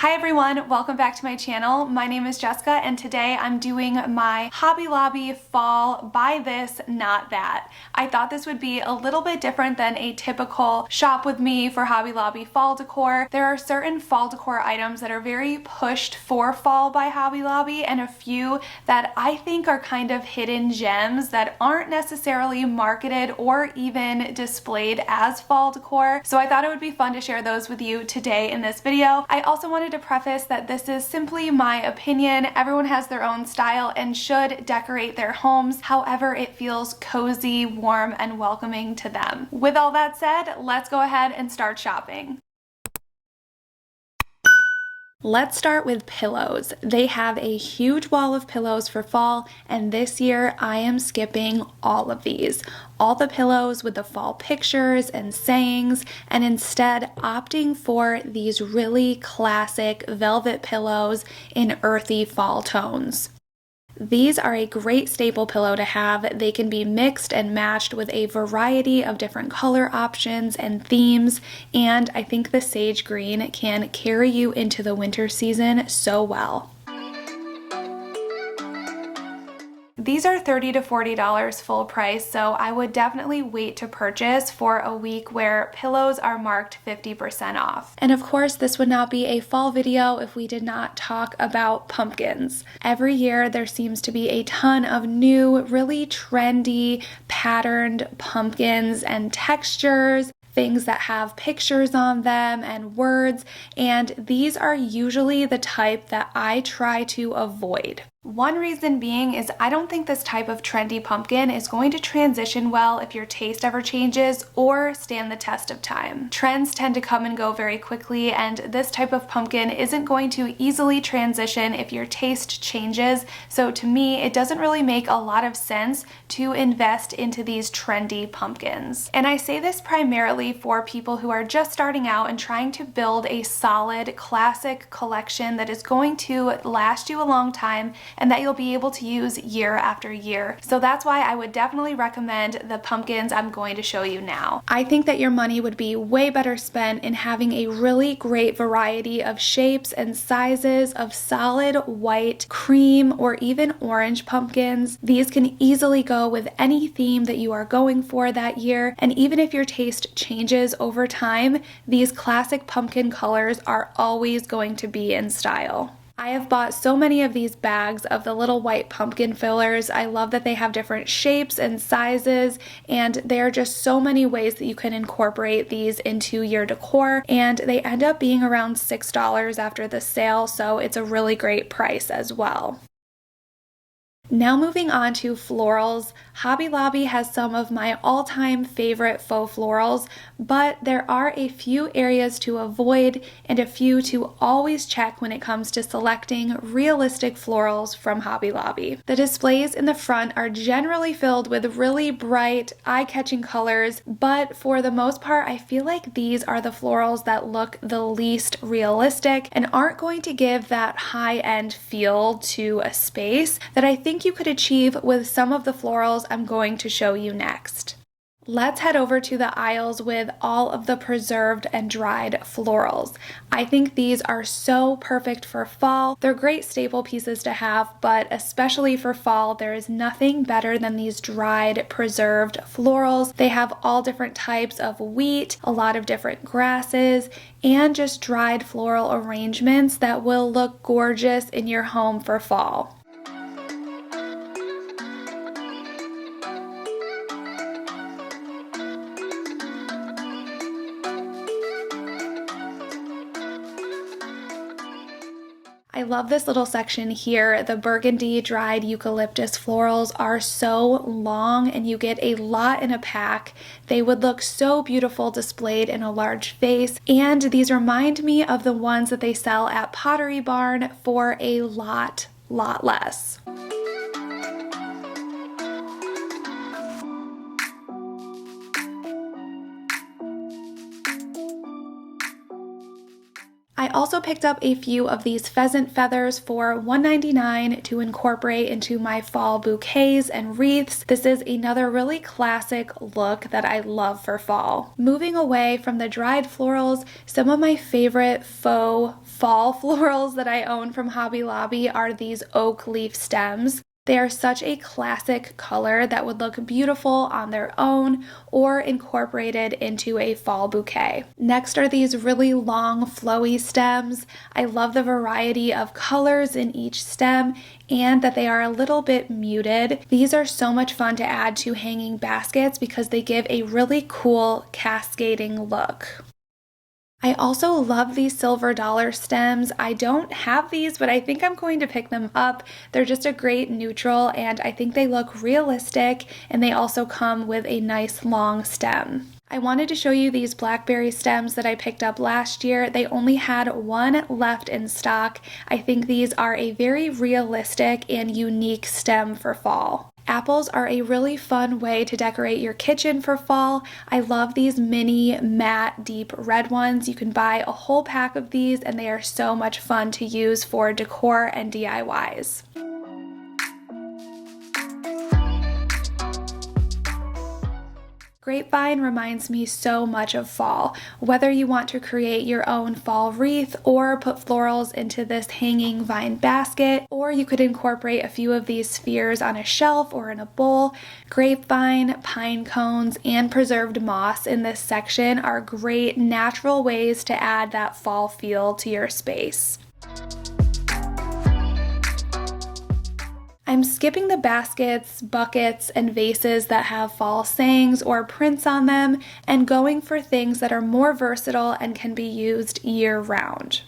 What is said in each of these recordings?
Hi everyone, welcome back to my channel. My name is Jessica and today I'm doing my Hobby Lobby fall buy this, not that. I thought this would be a little bit different than a typical shop with me for Hobby Lobby fall decor. There are certain fall decor items that are very pushed for fall by Hobby Lobby and a few that I think are kind of hidden gems that aren't necessarily marketed or even displayed as fall decor. So I thought it would be fun to share those with you today in this video. I also wanted to preface that this is simply my opinion. Everyone has their own style and should decorate their homes however it feels cozy, warm, and welcoming to them. With all that said, let's go ahead and start shopping. Let's start with pillows. They have a huge wall of pillows for fall, and this year I am skipping all of these. All the pillows with the fall pictures and sayings, and instead opting for these really classic velvet pillows in earthy fall tones. These are a great staple pillow to have. They can be mixed and matched with a variety of different color options and themes, and I think the sage green can carry you into the winter season so well. These are $30 to $40 full price, so I would definitely wait to purchase for a week where pillows are marked 50% off. And of course, this would not be a fall video if we did not talk about pumpkins. Every year there seems to be a ton of new, really trendy, patterned pumpkins and textures, things that have pictures on them and words, and these are usually the type that I try to avoid. One reason being is I don't think this type of trendy pumpkin is going to transition well if your taste ever changes or stand the test of time. Trends tend to come and go very quickly, and this type of pumpkin isn't going to easily transition if your taste changes, so to me it doesn't really make a lot of sense to invest into these trendy pumpkins. And I say this primarily for people who are just starting out and trying to build a solid classic collection that is going to last you a long time and that you'll be able to use year after year. So that's why I would definitely recommend the pumpkins I'm going to show you now. I think that your money would be way better spent in having a really great variety of shapes and sizes of solid white, cream, or even orange pumpkins. These can easily go with any theme that you are going for that year, and even if your taste changes over time, these classic pumpkin colors are always going to be in style. I have bought so many of these bags of the little white pumpkin fillers. I love that they have different shapes and sizes, and there are just so many ways that you can incorporate these into your decor, and they end up being around $6 after the sale, so it's a really great price as well. Now moving on to florals, Hobby Lobby has some of my all-time favorite faux florals, but there are a few areas to avoid and a few to always check when it comes to selecting realistic florals from Hobby Lobby. The displays in the front are generally filled with really bright, eye-catching colors, but for the most part, I feel like these are the florals that look the least realistic and aren't going to give that high-end feel to a space that I think you could achieve with some of the florals I'm going to show you next. Let's head over to the aisles with all of the preserved and dried florals. I think these are so perfect for fall. They're great staple pieces to have, but especially for fall, there is nothing better than these dried, preserved florals. They have all different types of wheat, a lot of different grasses, and just dried floral arrangements that will look gorgeous in your home for fall. I love this little section here. The Burgundy dried eucalyptus florals are so long and you get a lot in a pack. They would look so beautiful displayed in a large vase, and these remind me of the ones that they sell at Pottery Barn for a lot less. I also picked up a few of these pheasant feathers for $1.99 to incorporate into my fall bouquets and wreaths. This is another really classic look that I love for fall. Moving away from the dried florals, some of my favorite faux fall florals that I own from Hobby Lobby are these oak leaf stems. They are such a classic color that would look beautiful on their own or incorporated into a fall bouquet. Next are these really long flowy stems. I love the variety of colors in each stem and that they are a little bit muted. These are so much fun to add to hanging baskets because they give a really cool cascading look. I also love these silver dollar stems. I don't have these, but I think I'm going to pick them up. They're just a great neutral and I think they look realistic, and they also come with a nice long stem. I wanted to show you these blackberry stems that I picked up last year. They only had one left in stock. I think these are a very realistic and unique stem for fall. Apples are a really fun way to decorate your kitchen for fall. I love these mini matte deep red ones. You can buy a whole pack of these and they are so much fun to use for decor and DIYs. Grapevine reminds me so much of fall. Whether you want to create your own fall wreath or put florals into this hanging vine basket, or you could incorporate a few of these spheres on a shelf or in a bowl, grapevine, pine cones, and preserved moss in this section are great natural ways to add that fall feel to your space. I'm skipping the baskets, buckets, and vases that have fall sayings or prints on them and going for things that are more versatile and can be used year-round.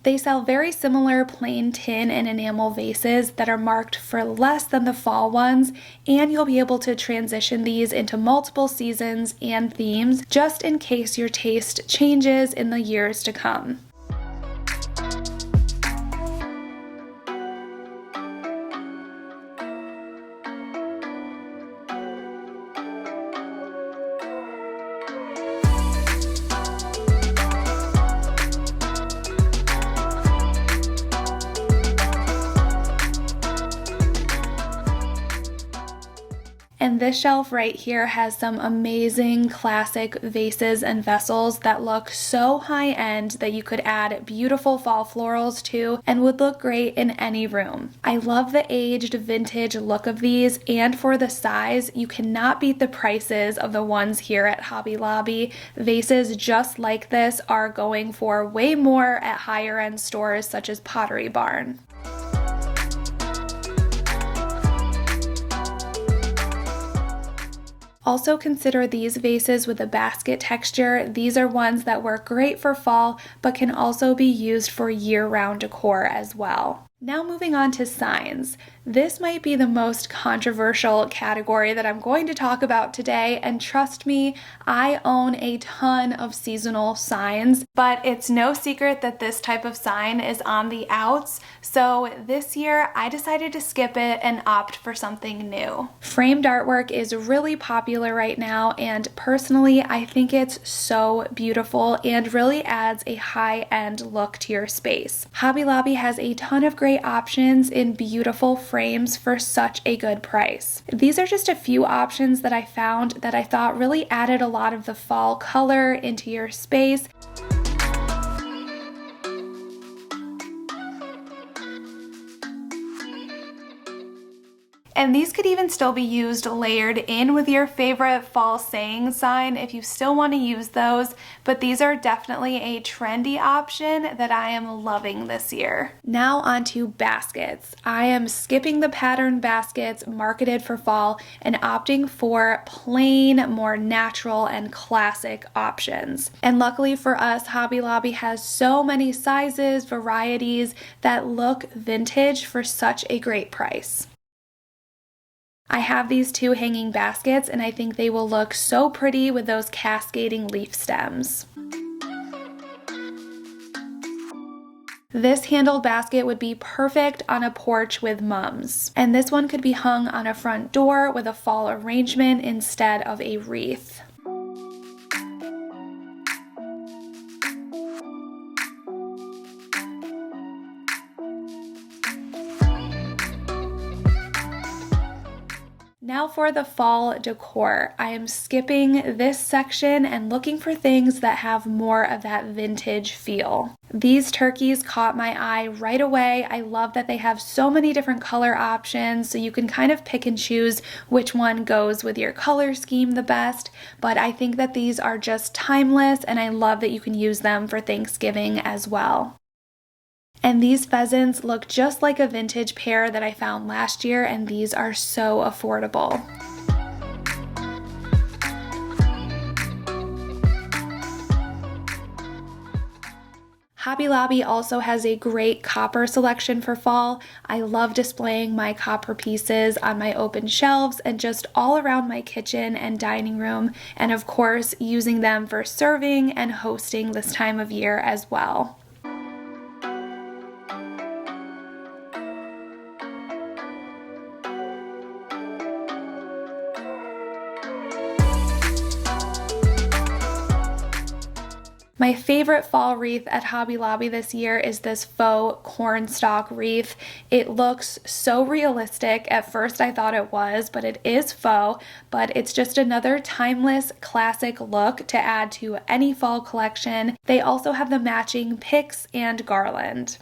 They sell very similar plain tin and enamel vases that are marked for less than the fall ones, and you'll be able to transition these into multiple seasons and themes just in case your taste changes in the years to come. And this shelf right here has some amazing classic vases and vessels that look so high-end that you could add beautiful fall florals to and would look great in any room. I love the aged vintage look of these, and for the size, you cannot beat the prices of the ones here at Hobby Lobby. Vases just like this are going for way more at higher end stores such as Pottery Barn. Also consider these vases with a basket texture. These are ones that work great for fall, but can also be used for year-round decor as well. Now moving on to signs. This might be the most controversial category that I'm going to talk about today, and trust me, I own a ton of seasonal signs, but it's no secret that this type of sign is on the outs, so this year I decided to skip it and opt for something new. Framed artwork is really popular right now, and personally I think it's so beautiful and really adds a high-end look to your space. Hobby Lobby has a ton of great options in beautiful frames for such a good price. These are just a few options that I found that I thought really added a lot of the fall color into your space. And these could even still be used layered in with your favorite fall saying sign if you still want to use those, but these are definitely a trendy option that I am loving this year. Now onto baskets. I am skipping the pattern baskets marketed for fall and opting for plain, more natural and classic options. And luckily for us, Hobby Lobby has so many sizes, varieties that look vintage for such a great price. I have these two hanging baskets and I think they will look so pretty with those cascading leaf stems. This handled basket would be perfect on a porch with mums. And this one could be hung on a front door with a fall arrangement instead of a wreath. Now for the fall decor. I am skipping this section and looking for things that have more of that vintage feel. These turkeys caught my eye right away. I love that they have so many different color options, so you can kind of pick and choose which one goes with your color scheme the best, but I think that these are just timeless, and I love that you can use them for Thanksgiving as well. And these pheasants look just like a vintage pair that I found last year, and these are so affordable. Hobby Lobby also has a great copper selection for fall. I love displaying my copper pieces on my open shelves and just all around my kitchen and dining room, and of course using them for serving and hosting this time of year as well. My favorite fall wreath at Hobby Lobby this year is this faux cornstalk wreath. It looks so realistic. At first I thought it was, but it is faux, but it's just another timeless classic look to add to any fall collection. They also have the matching picks and garland.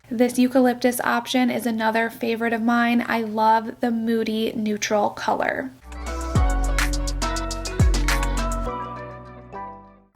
This eucalyptus option is another favorite of mine. I love the moody neutral color.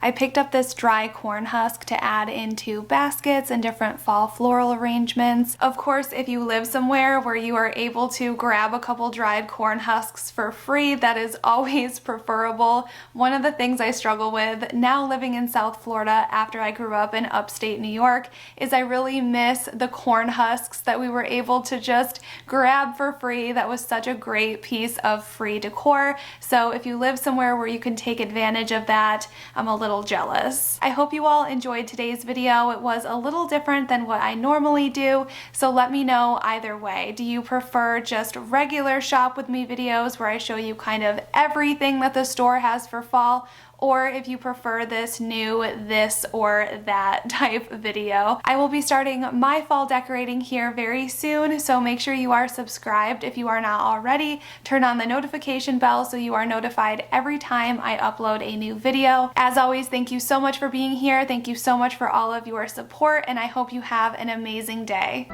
I picked up this dry corn husk to add into baskets and different fall floral arrangements. Of course, if you live somewhere where you are able to grab a couple dried corn husks for free, that is always preferable. One of the things I struggle with now living in South Florida after I grew up in upstate New York is I really miss the corn husks that we were able to just grab for free. That was such a great piece of free decor. So if you live somewhere where you can take advantage of that, I'm a little jealous. I hope you all enjoyed today's video. It was a little different than what I normally do, so let me know either way. Do you prefer just regular shop with me videos where I show you kind of everything that the store has for fall? Or if you prefer this new this or that type video. I will be starting my fall decorating here very soon, so make sure you are subscribed if you are not already. Turn on the notification bell so you are notified every time I upload a new video. As always, thank you so much for being here. Thank you so much for all of your support, and I hope you have an amazing day.